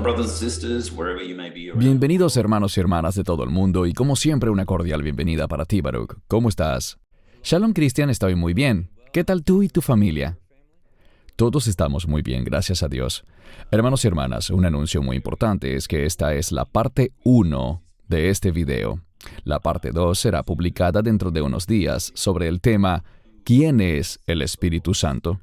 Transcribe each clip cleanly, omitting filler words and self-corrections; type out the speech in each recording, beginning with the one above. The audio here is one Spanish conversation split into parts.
brothers and sisters, wherever you may be around. Bienvenidos hermanos y hermanas de todo el mundo y como siempre una cordial bienvenida para ti, Baruch. ¿Cómo estás? Shalom Cristian, estoy muy bien. ¿Qué tal tú y tu familia? Todos estamos muy bien, gracias a Dios. Hermanos y hermanas, un anuncio muy importante es que esta es la parte 1 de este video. La parte 2 será publicada dentro de unos días sobre el tema ¿Quién es el Espíritu Santo?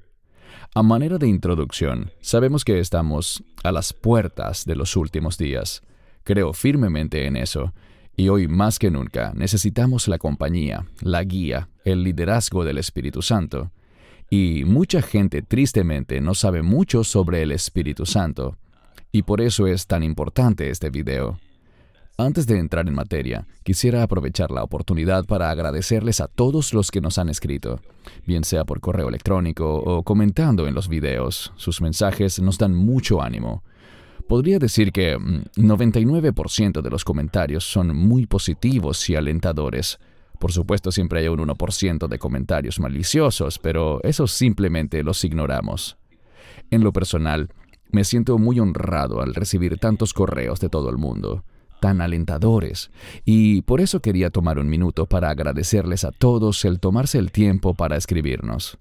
A manera de introducción, sabemos que estamos a las puertas de los últimos días. Creo firmemente en eso, y hoy más que nunca necesitamos la compañía, la guía, el liderazgo del Espíritu Santo. Y mucha gente tristemente no sabe mucho sobre el Espíritu Santo, y por eso es tan importante este video. Antes de entrar en materia, quisiera aprovechar la oportunidad para agradecerles a todos los que nos han escrito, bien sea por correo electrónico o comentando en los videos. Sus mensajes nos dan mucho ánimo. Podría decir que 99% de los comentarios son muy positivos y alentadores. Por supuesto, siempre hay un 1% de comentarios maliciosos, pero esos simplemente los ignoramos. En lo personal, me siento muy honrado al recibir tantos correos de todo el mundo, tan alentadores, y por eso quería tomar un minuto para agradecerles a todos el tomarse el tiempo para escribirnos.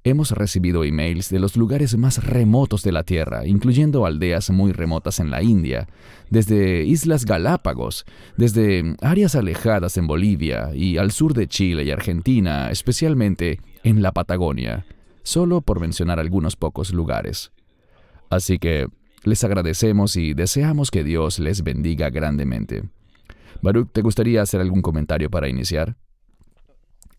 Hemos recibido emails de los lugares más remotos de la Tierra, incluyendo aldeas muy remotas en la India, desde Islas Galápagos, desde áreas alejadas en Bolivia y al sur de Chile y Argentina, especialmente en la Patagonia, solo por mencionar algunos pocos lugares. Así que les agradecemos y deseamos que Dios les bendiga grandemente. Baruch, ¿te gustaría hacer algún comentario para iniciar?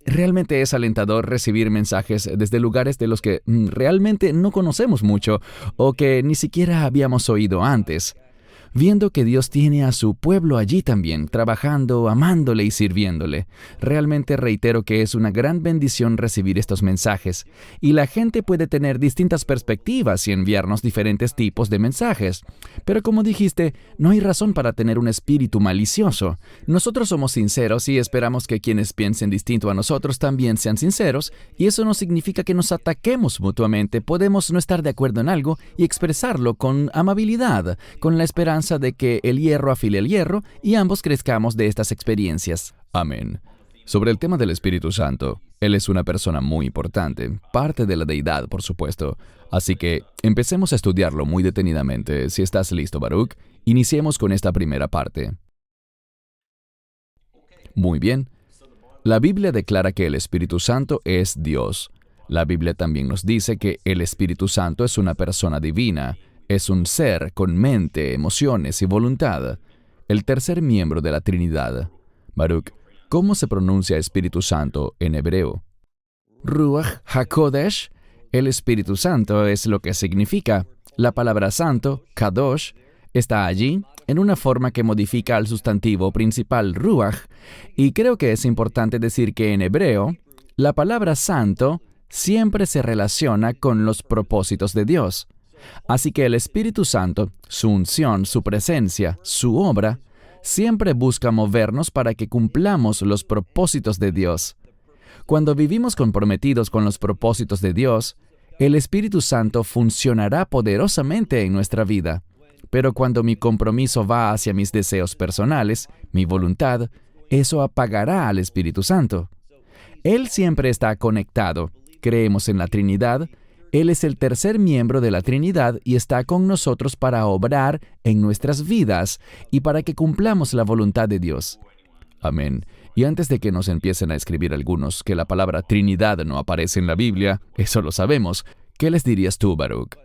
Realmente es alentador recibir mensajes desde lugares de los que realmente no conocemos mucho o que ni siquiera habíamos oído antes. Viendo que Dios tiene a su pueblo allí también, trabajando, amándole y sirviéndole. Realmente reitero que es una gran bendición recibir estos mensajes, y la gente puede tener distintas perspectivas y enviarnos diferentes tipos de mensajes. Pero como dijiste, no hay razón para tener un espíritu malicioso. Nosotros somos sinceros y esperamos que quienes piensen distinto a nosotros también sean sinceros, y eso no significa que nos ataquemos mutuamente. Podemos no estar de acuerdo en algo y expresarlo con amabilidad, con la esperanza de que el hierro afile el hierro y ambos crezcamos de estas experiencias. Amén. Sobre el tema del Espíritu Santo, Él es una persona muy importante, parte de la deidad, por supuesto. Así que empecemos a estudiarlo muy detenidamente. Si estás listo, Baruch, iniciemos con esta primera parte. Muy bien. La Biblia declara que el Espíritu Santo es Dios. La Biblia también nos dice que el Espíritu Santo es una persona divina. Es un ser con mente, emociones y voluntad, el tercer miembro de la Trinidad. Baruch, ¿cómo se pronuncia Espíritu Santo en hebreo? Ruach HaKodesh, el Espíritu Santo es lo que significa. La palabra santo, Kadosh, está allí en una forma que modifica al sustantivo principal Ruach, y creo que es importante decir que en hebreo, la palabra santo siempre se relaciona con los propósitos de Dios. Así que el Espíritu Santo, su unción, su presencia, su obra, siempre busca movernos para que cumplamos los propósitos de Dios. Cuando vivimos comprometidos con los propósitos de Dios, el Espíritu Santo funcionará poderosamente en nuestra vida. Pero cuando mi compromiso va hacia mis deseos personales, mi voluntad, eso apagará al Espíritu Santo. Él siempre está conectado. Creemos en la Trinidad. Él es el tercer miembro de la Trinidad y está con nosotros para obrar en nuestras vidas y para que cumplamos la voluntad de Dios. Amén. Y antes de que nos empiecen a escribir algunos que la palabra Trinidad no aparece en la Biblia, eso lo sabemos, ¿qué les dirías tú, Baruch?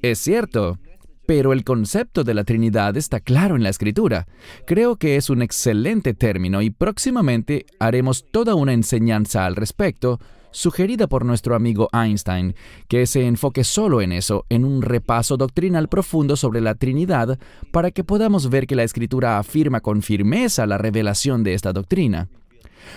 Es cierto, pero el concepto de la Trinidad está claro en la Escritura. Creo que es un excelente término y próximamente haremos toda una enseñanza al respecto, sugerida por nuestro amigo Einstein, que se enfoque solo en eso, en un repaso doctrinal profundo sobre la Trinidad, para que podamos ver que la Escritura afirma con firmeza la revelación de esta doctrina.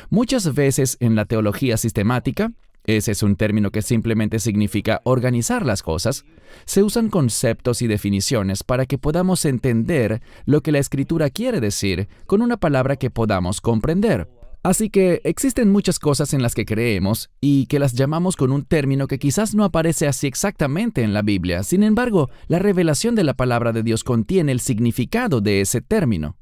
Muchas veces en la teología sistemática, ese es un término que simplemente significa organizar las cosas, se usan conceptos y definiciones para que podamos entender lo que la Escritura quiere decir con una palabra que podamos comprender. Así que existen muchas cosas en las que creemos y que las llamamos con un término que quizás no aparece así exactamente en la Biblia. Sin embargo, la revelación de la palabra de Dios contiene el significado de ese término.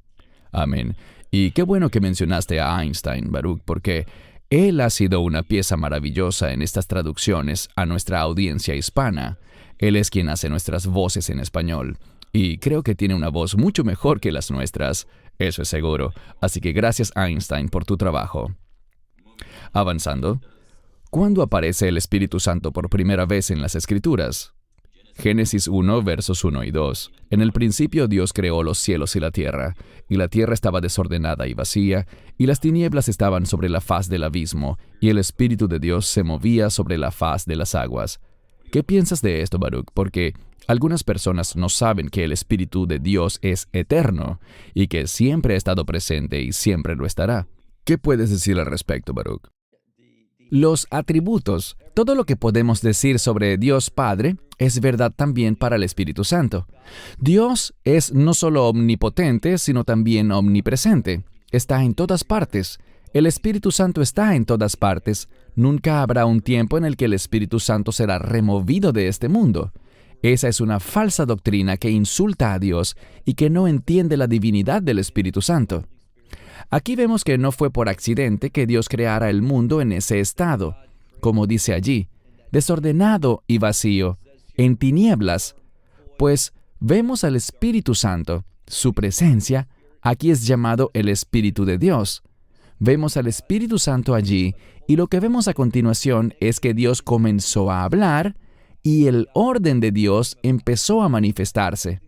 Amén. Y qué bueno que mencionaste a Einstein, Baruch, porque él ha sido una pieza maravillosa en estas traducciones a nuestra audiencia hispana. Él es quien hace nuestras voces en español. Y creo que tiene una voz mucho mejor que las nuestras. Eso es seguro. Así que gracias, Einstein, por tu trabajo. Avanzando. ¿Cuándo aparece el Espíritu Santo por primera vez en las Escrituras? Génesis 1, versos 1 y 2. En el principio Dios creó los cielos y la tierra estaba desordenada y vacía, y las tinieblas estaban sobre la faz del abismo, y el Espíritu de Dios se movía sobre la faz de las aguas. ¿Qué piensas de esto, Baruch? Porque algunas personas no saben que el Espíritu de Dios es eterno, y que siempre ha estado presente y siempre lo estará. ¿Qué puedes decir al respecto, Baruch? Los atributos, todo lo que podemos decir sobre Dios Padre, es verdad también para el Espíritu Santo. Dios es no solo omnipotente, sino también omnipresente. Está en todas partes. El Espíritu Santo está en todas partes. Nunca habrá un tiempo en el que el Espíritu Santo será removido de este mundo. Esa es una falsa doctrina que insulta a Dios y que no entiende la divinidad del Espíritu Santo. Aquí vemos que no fue por accidente que Dios creara el mundo en ese estado, como dice allí, desordenado y vacío, en tinieblas, pues vemos al Espíritu Santo, su presencia, aquí es llamado el Espíritu de Dios. Vemos al Espíritu Santo allí, y lo que vemos a continuación es que Dios comenzó a hablar, y el orden de Dios empezó a manifestarse.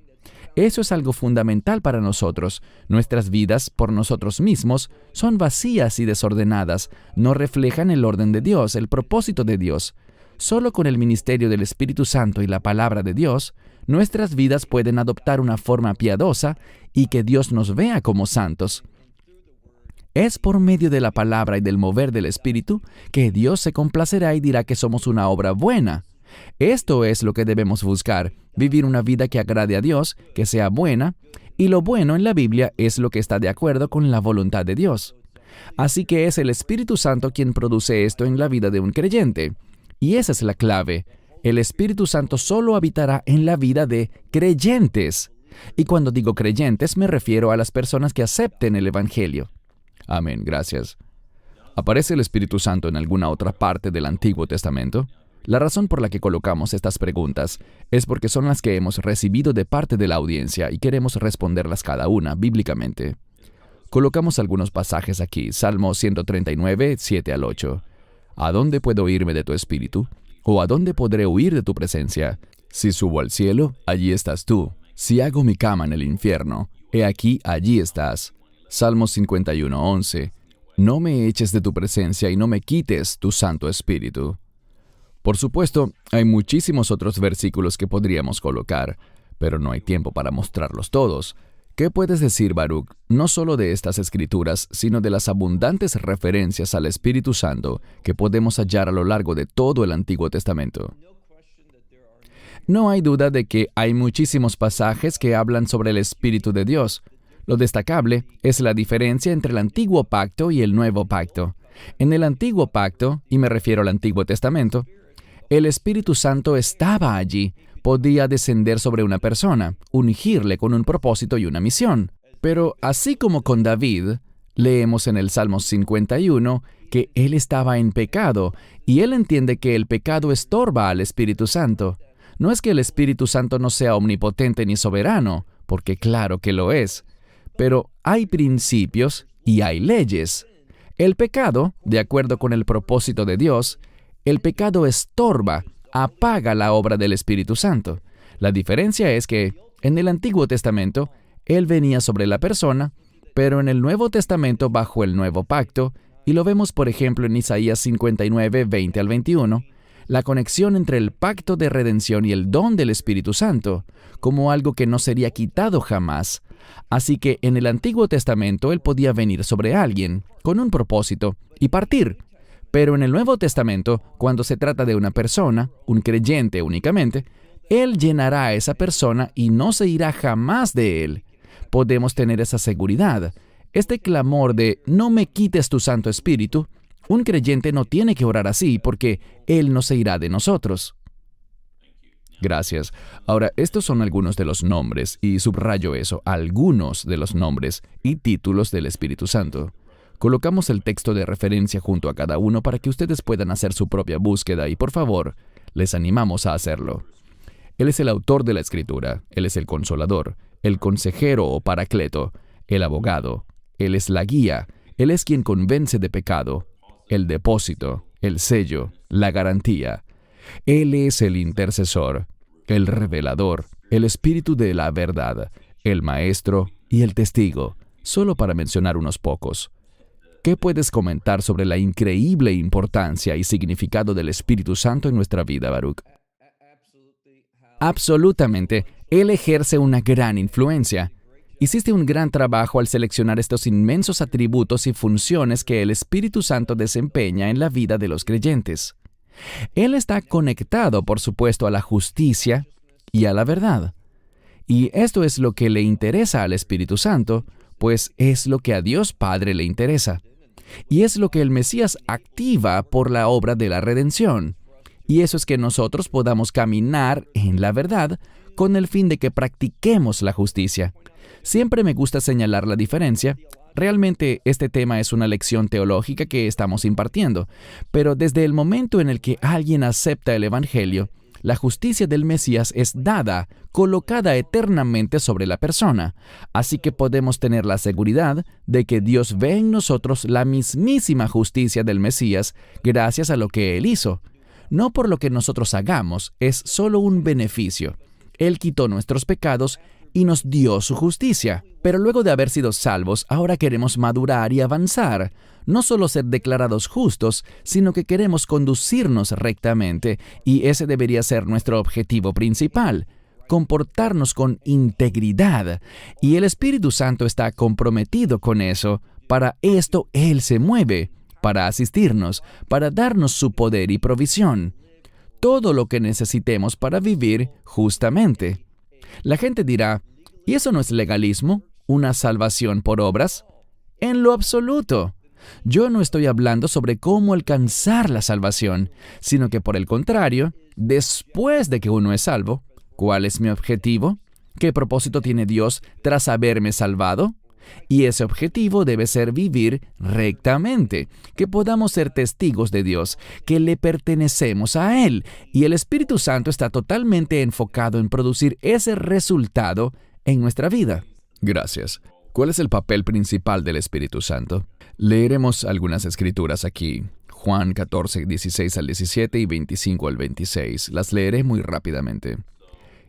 Eso es algo fundamental para nosotros. Nuestras vidas, por nosotros mismos, son vacías y desordenadas. No reflejan el orden de Dios, el propósito de Dios. Solo con el ministerio del Espíritu Santo y la palabra de Dios, nuestras vidas pueden adoptar una forma piadosa y que Dios nos vea como santos. Es por medio de la palabra y del mover del Espíritu que Dios se complacerá y dirá que somos una obra buena. Esto es lo que debemos buscar, vivir una vida que agrade a Dios, que sea buena, y lo bueno en la Biblia es lo que está de acuerdo con la voluntad de Dios. Así que es el Espíritu Santo quien produce esto en la vida de un creyente. Y esa es la clave. El Espíritu Santo solo habitará en la vida de creyentes. Y cuando digo creyentes me refiero a las personas que acepten el Evangelio. Amén, gracias. ¿Aparece el Espíritu Santo en alguna otra parte del Antiguo Testamento? La razón por la que colocamos estas preguntas es porque son las que hemos recibido de parte de la audiencia y queremos responderlas cada una bíblicamente. Colocamos algunos pasajes aquí, Salmo 139, 7 al 8. ¿A dónde puedo irme de tu espíritu? ¿O a dónde podré huir de tu presencia? Si subo al cielo, allí estás tú. Si hago mi cama en el infierno, he aquí, allí estás. Salmo 51, 11. No me eches de tu presencia y no me quites tu Santo Espíritu. Por supuesto, hay muchísimos otros versículos que podríamos colocar, pero no hay tiempo para mostrarlos todos. ¿Qué puedes decir, Baruch, no solo de estas escrituras, sino de las abundantes referencias al Espíritu Santo que podemos hallar a lo largo de todo el Antiguo Testamento? No hay duda de que hay muchísimos pasajes que hablan sobre el Espíritu de Dios. Lo destacable es la diferencia entre el Antiguo Pacto y el Nuevo Pacto. En el Antiguo Pacto, y me refiero al Antiguo Testamento, el Espíritu Santo estaba allí, podía descender sobre una persona, ungirle con un propósito y una misión. Pero así como con David, leemos en el Salmo 51 que él estaba en pecado, y él entiende que el pecado estorba al Espíritu Santo. No es que el Espíritu Santo no sea omnipotente ni soberano, porque claro que lo es, pero hay principios y hay leyes. El pecado, de acuerdo con el propósito de Dios, el pecado estorba, apaga la obra del Espíritu Santo. La diferencia es que, en el Antiguo Testamento, Él venía sobre la persona, pero en el Nuevo Testamento bajo el Nuevo Pacto, y lo vemos por ejemplo en Isaías 59, 20 al 21, la conexión entre el pacto de redención y el don del Espíritu Santo, como algo que no sería quitado jamás. Así que en el Antiguo Testamento Él podía venir sobre alguien, con un propósito, y partir. Pero en el Nuevo Testamento, cuando se trata de una persona, un creyente únicamente, Él llenará a esa persona y no se irá jamás de él. Podemos tener esa seguridad. Este clamor de «no me quites tu Santo Espíritu», un creyente no tiene que orar así porque Él no se irá de nosotros. Gracias. Ahora, estos son algunos de los nombres, y subrayo eso, algunos de los nombres y títulos del Espíritu Santo. Colocamos el texto de referencia junto a cada uno para que ustedes puedan hacer su propia búsqueda y, por favor, les animamos a hacerlo. Él es el autor de la Escritura, Él es el Consolador, el Consejero o Paracleto, el Abogado, Él es la guía, Él es quien convence de pecado, el depósito, el sello, la garantía. Él es el intercesor, el revelador, el Espíritu de la verdad, el Maestro y el Testigo, solo para mencionar unos pocos. ¿Qué puedes comentar sobre la increíble importancia y significado del Espíritu Santo en nuestra vida, Baruch? Absolutamente, Él ejerce una gran influencia. Hiciste un gran trabajo al seleccionar estos inmensos atributos y funciones que el Espíritu Santo desempeña en la vida de los creyentes. Él está conectado, por supuesto, a la justicia y a la verdad. Y esto es lo que le interesa al Espíritu Santo, pues es lo que a Dios Padre le interesa. Y es lo que el Mesías activa por la obra de la redención. Y eso es que nosotros podamos caminar en la verdad con el fin de que practiquemos la justicia. Siempre me gusta señalar la diferencia. Realmente este tema es una lección teológica que estamos impartiendo, pero desde el momento en el que alguien acepta el Evangelio, la justicia del Mesías es dada, colocada eternamente sobre la persona. Así que podemos tener la seguridad de que Dios ve en nosotros la mismísima justicia del Mesías gracias a lo que Él hizo. No por lo que nosotros hagamos, es solo un beneficio. Él quitó nuestros pecados y nos dio su justicia. Pero luego de haber sido salvos, ahora queremos madurar y avanzar. No solo ser declarados justos, sino que queremos conducirnos rectamente, y ese debería ser nuestro objetivo principal, comportarnos con integridad. Y el Espíritu Santo está comprometido con eso. Para esto Él se mueve, para asistirnos, para darnos su poder y provisión. Todo lo que necesitemos para vivir justamente. La gente dirá, ¿y eso no es legalismo? ¿Una salvación por obras? En lo absoluto. Yo no estoy hablando sobre cómo alcanzar la salvación, sino que por el contrario, después de que uno es salvo, ¿cuál es mi objetivo? ¿Qué propósito tiene Dios tras haberme salvado? Y ese objetivo debe ser vivir rectamente, que podamos ser testigos de Dios, que le pertenecemos a Él, y el Espíritu Santo está totalmente enfocado en producir ese resultado en nuestra vida. Gracias. ¿Cuál es el papel principal del Espíritu Santo? Leeremos algunas escrituras aquí. Juan 14, 16 al 17 y 25 al 26. Las leeré muy rápidamente.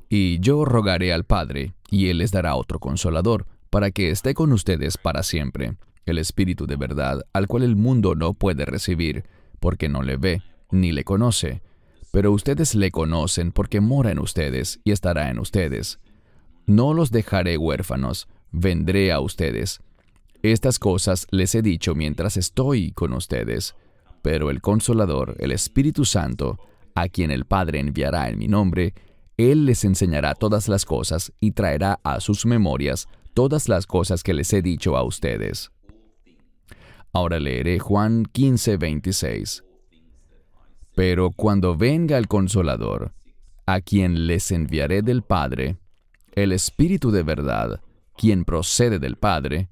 Y yo rogaré al Padre, y Él les dará otro consolador, para que esté con ustedes para siempre, el Espíritu de verdad, al cual el mundo no puede recibir, porque no le ve, ni le conoce. Pero ustedes le conocen porque mora en ustedes y estará en ustedes. No los dejaré huérfanos, vendré a ustedes. Estas cosas les he dicho mientras estoy con ustedes. Pero el Consolador, el Espíritu Santo, a quien el Padre enviará en mi nombre, Él les enseñará todas las cosas y traerá a sus memorias todas las cosas que les he dicho a ustedes. Ahora leeré Juan 15, 26. Pero cuando venga el Consolador, a quien les enviaré del Padre, el Espíritu de verdad, quien procede del Padre,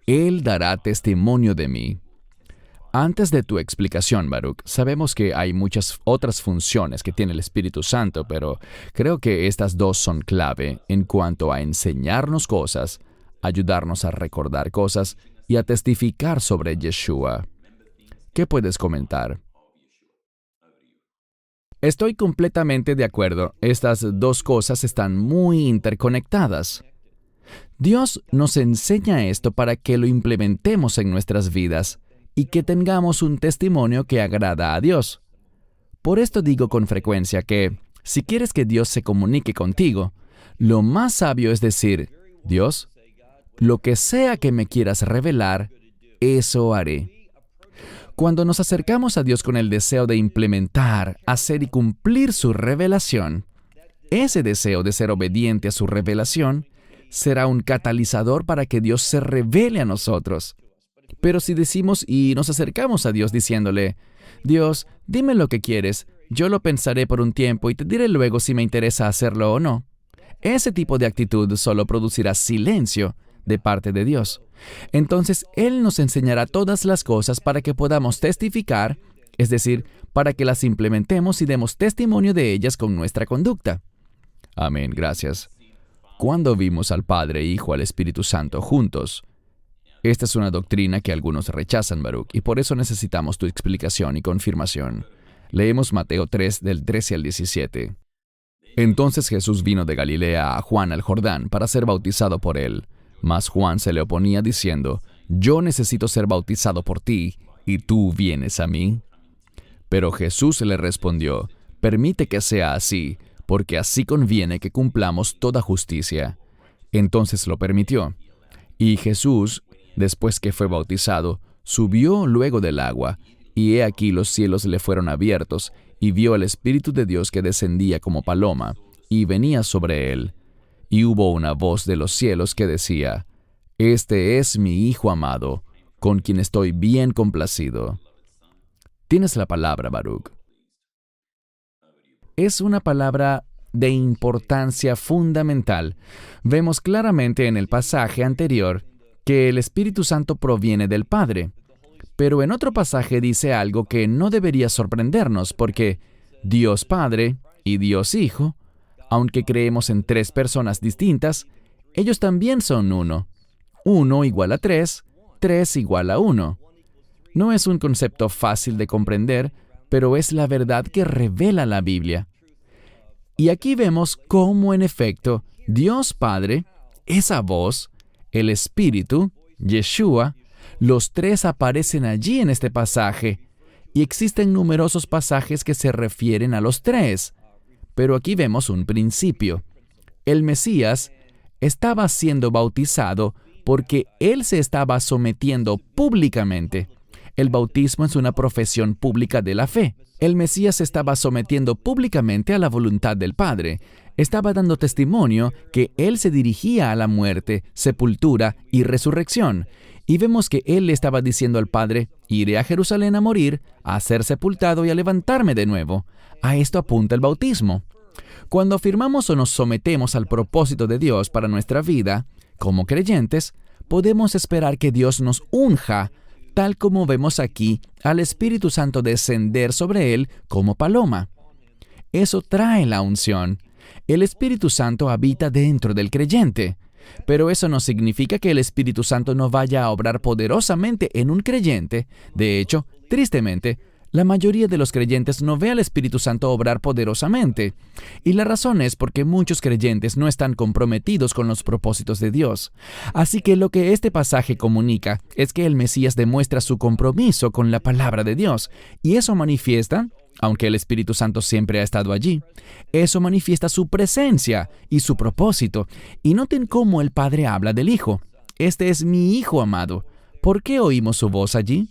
Él dará testimonio de mí. Antes de tu explicación, Baruch, sabemos que hay muchas otras funciones que tiene el Espíritu Santo, pero creo que estas dos son clave en cuanto a enseñarnos cosas, ayudarnos a recordar cosas y a testificar sobre Yeshua. ¿Qué puedes comentar? Estoy completamente de acuerdo. Estas dos cosas están muy interconectadas. Dios nos enseña esto para que lo implementemos en nuestras vidas y que tengamos un testimonio que agrada a Dios. Por esto digo con frecuencia que, si quieres que Dios se comunique contigo, lo más sabio es decir, Dios, lo que sea que me quieras revelar, eso haré. Cuando nos acercamos a Dios con el deseo de implementar, hacer y cumplir su revelación, ese deseo de ser obediente a su revelación será un catalizador para que Dios se revele a nosotros. Pero si decimos y nos acercamos a Dios diciéndole, Dios, dime lo que quieres, yo lo pensaré por un tiempo y te diré luego si me interesa hacerlo o no. Ese tipo de actitud solo producirá silencio de parte de Dios. Entonces, Él nos enseñará todas las cosas para que podamos testificar, es decir, para que las implementemos y demos testimonio de ellas con nuestra conducta. Amén, gracias. ¿Cuándo vimos al Padre, Hijo, al Espíritu Santo juntos? Esta es una doctrina que algunos rechazan, Baruch, y por eso necesitamos tu explicación y confirmación. Leemos Mateo 3, del 13 al 17. Entonces Jesús vino de Galilea a Juan al Jordán para ser bautizado por él. Mas Juan se le oponía diciendo, yo necesito ser bautizado por ti, ¿y tú vienes a mí? Pero Jesús le respondió, permite que sea así, porque así conviene que cumplamos toda justicia. Entonces lo permitió. Y Jesús, después que fue bautizado, subió luego del agua, y he aquí los cielos le fueron abiertos, y vio al Espíritu de Dios que descendía como paloma, y venía sobre él. Y hubo una voz de los cielos que decía, Este es mi Hijo amado, con quien estoy bien complacido. Tienes la palabra, Baruch. Es una palabra de importancia fundamental. Vemos claramente en el pasaje anterior que el Espíritu Santo proviene del Padre. Pero en otro pasaje dice algo que no debería sorprendernos, porque Dios Padre y Dios Hijo, aunque creemos en tres personas distintas, ellos también son uno. 1 igual a 3, 3 igual a 1. No es un concepto fácil de comprender, pero es la verdad que revela la Biblia. Y aquí vemos cómo, en efecto, Dios Padre, esa voz, el Espíritu, Yeshua, los tres aparecen allí en este pasaje, y existen numerosos pasajes que se refieren a los tres. Pero aquí vemos un principio. El Mesías estaba siendo bautizado porque Él se estaba sometiendo públicamente. El bautismo es una profesión pública de la fe. El Mesías se estaba sometiendo públicamente a la voluntad del Padre. Estaba dando testimonio que Él se dirigía a la muerte, sepultura y resurrección. Y vemos que Él le estaba diciendo al Padre, iré a Jerusalén a morir, a ser sepultado y a levantarme de nuevo. A esto apunta el bautismo. Cuando afirmamos o nos sometemos al propósito de Dios para nuestra vida, como creyentes, podemos esperar que Dios nos unja, tal como vemos aquí al Espíritu Santo descender sobre Él como paloma. Eso trae la unción. El Espíritu Santo habita dentro del creyente. Pero eso no significa que el Espíritu Santo no vaya a obrar poderosamente en un creyente. De hecho, tristemente, la mayoría de los creyentes no ve al Espíritu Santo obrar poderosamente. Y la razón es porque muchos creyentes no están comprometidos con los propósitos de Dios. Así que lo que este pasaje comunica es que el Mesías demuestra su compromiso con la palabra de Dios. Y eso manifiesta, aunque el Espíritu Santo siempre ha estado allí, eso manifiesta su presencia y su propósito. Y noten cómo el Padre habla del Hijo. Este es mi Hijo amado. ¿Por qué oímos su voz allí?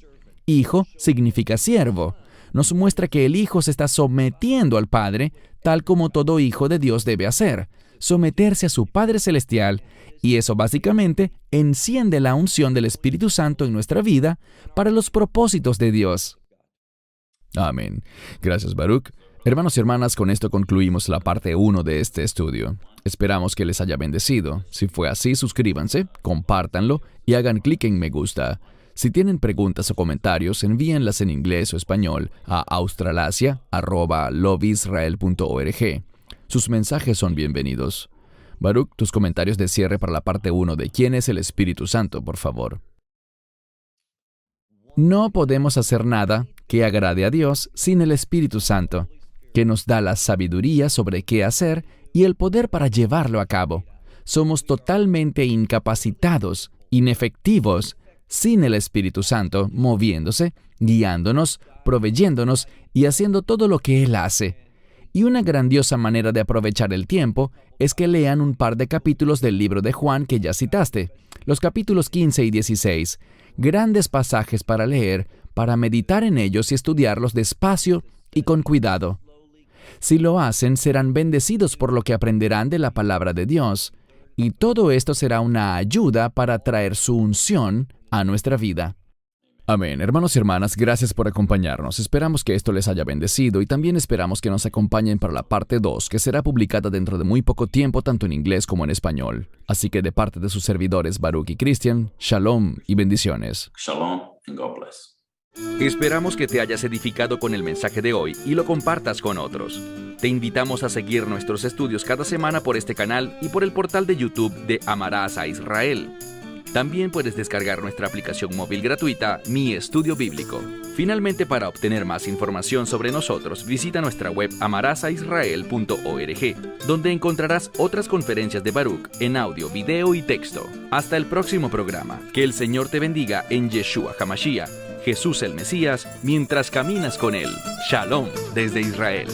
Hijo significa siervo. Nos muestra que el Hijo se está sometiendo al Padre, tal como todo hijo de Dios debe hacer, someterse a su Padre Celestial, y eso básicamente enciende la unción del Espíritu Santo en nuestra vida para los propósitos de Dios. Amén. Gracias, Baruch. Hermanos y hermanas, con esto concluimos la parte 1 de este estudio. Esperamos que les haya bendecido. Si fue así, suscríbanse, compártanlo y hagan clic en me gusta. Si tienen preguntas o comentarios, envíenlas en inglés o español a australasia@lovisrael.org. Sus mensajes son bienvenidos. Baruch, tus comentarios de cierre para la parte 1 de ¿Quién es el Espíritu Santo, por favor? No podemos hacer nada que agrade a Dios sin el Espíritu Santo, que nos da la sabiduría sobre qué hacer y el poder para llevarlo a cabo. Somos totalmente incapacitados, inefectivos, sin el Espíritu Santo moviéndose, guiándonos, proveyéndonos y haciendo todo lo que Él hace. Y una grandiosa manera de aprovechar el tiempo es que lean un par de capítulos del libro de Juan que ya citaste, los capítulos 15 y 16, grandes pasajes para leer, para meditar en ellos y estudiarlos despacio y con cuidado. Si lo hacen, serán bendecidos por lo que aprenderán de la palabra de Dios. Y todo esto será una ayuda para traer su unción a nuestra vida. Amén. Hermanos y hermanas, gracias por acompañarnos. Esperamos que esto les haya bendecido y también esperamos que nos acompañen para la parte 2, que será publicada dentro de muy poco tiempo tanto en inglés como en español. Así que de parte de sus servidores Baruch y Christian, shalom y bendiciones. Shalom and God bless. Esperamos que te hayas edificado con el mensaje de hoy y lo compartas con otros. Te invitamos a seguir nuestros estudios cada semana por este canal y por el portal de YouTube de Amarás a Israel. También puedes descargar nuestra aplicación móvil gratuita, Mi Estudio Bíblico. Finalmente, para obtener más información sobre nosotros, visita nuestra web amarasaisrael.org, donde encontrarás otras conferencias de Baruch en audio, video y texto. Hasta el próximo programa. Que el Señor te bendiga en Yeshua HaMashiach, Jesús el Mesías, mientras caminas con Él. Shalom desde Israel.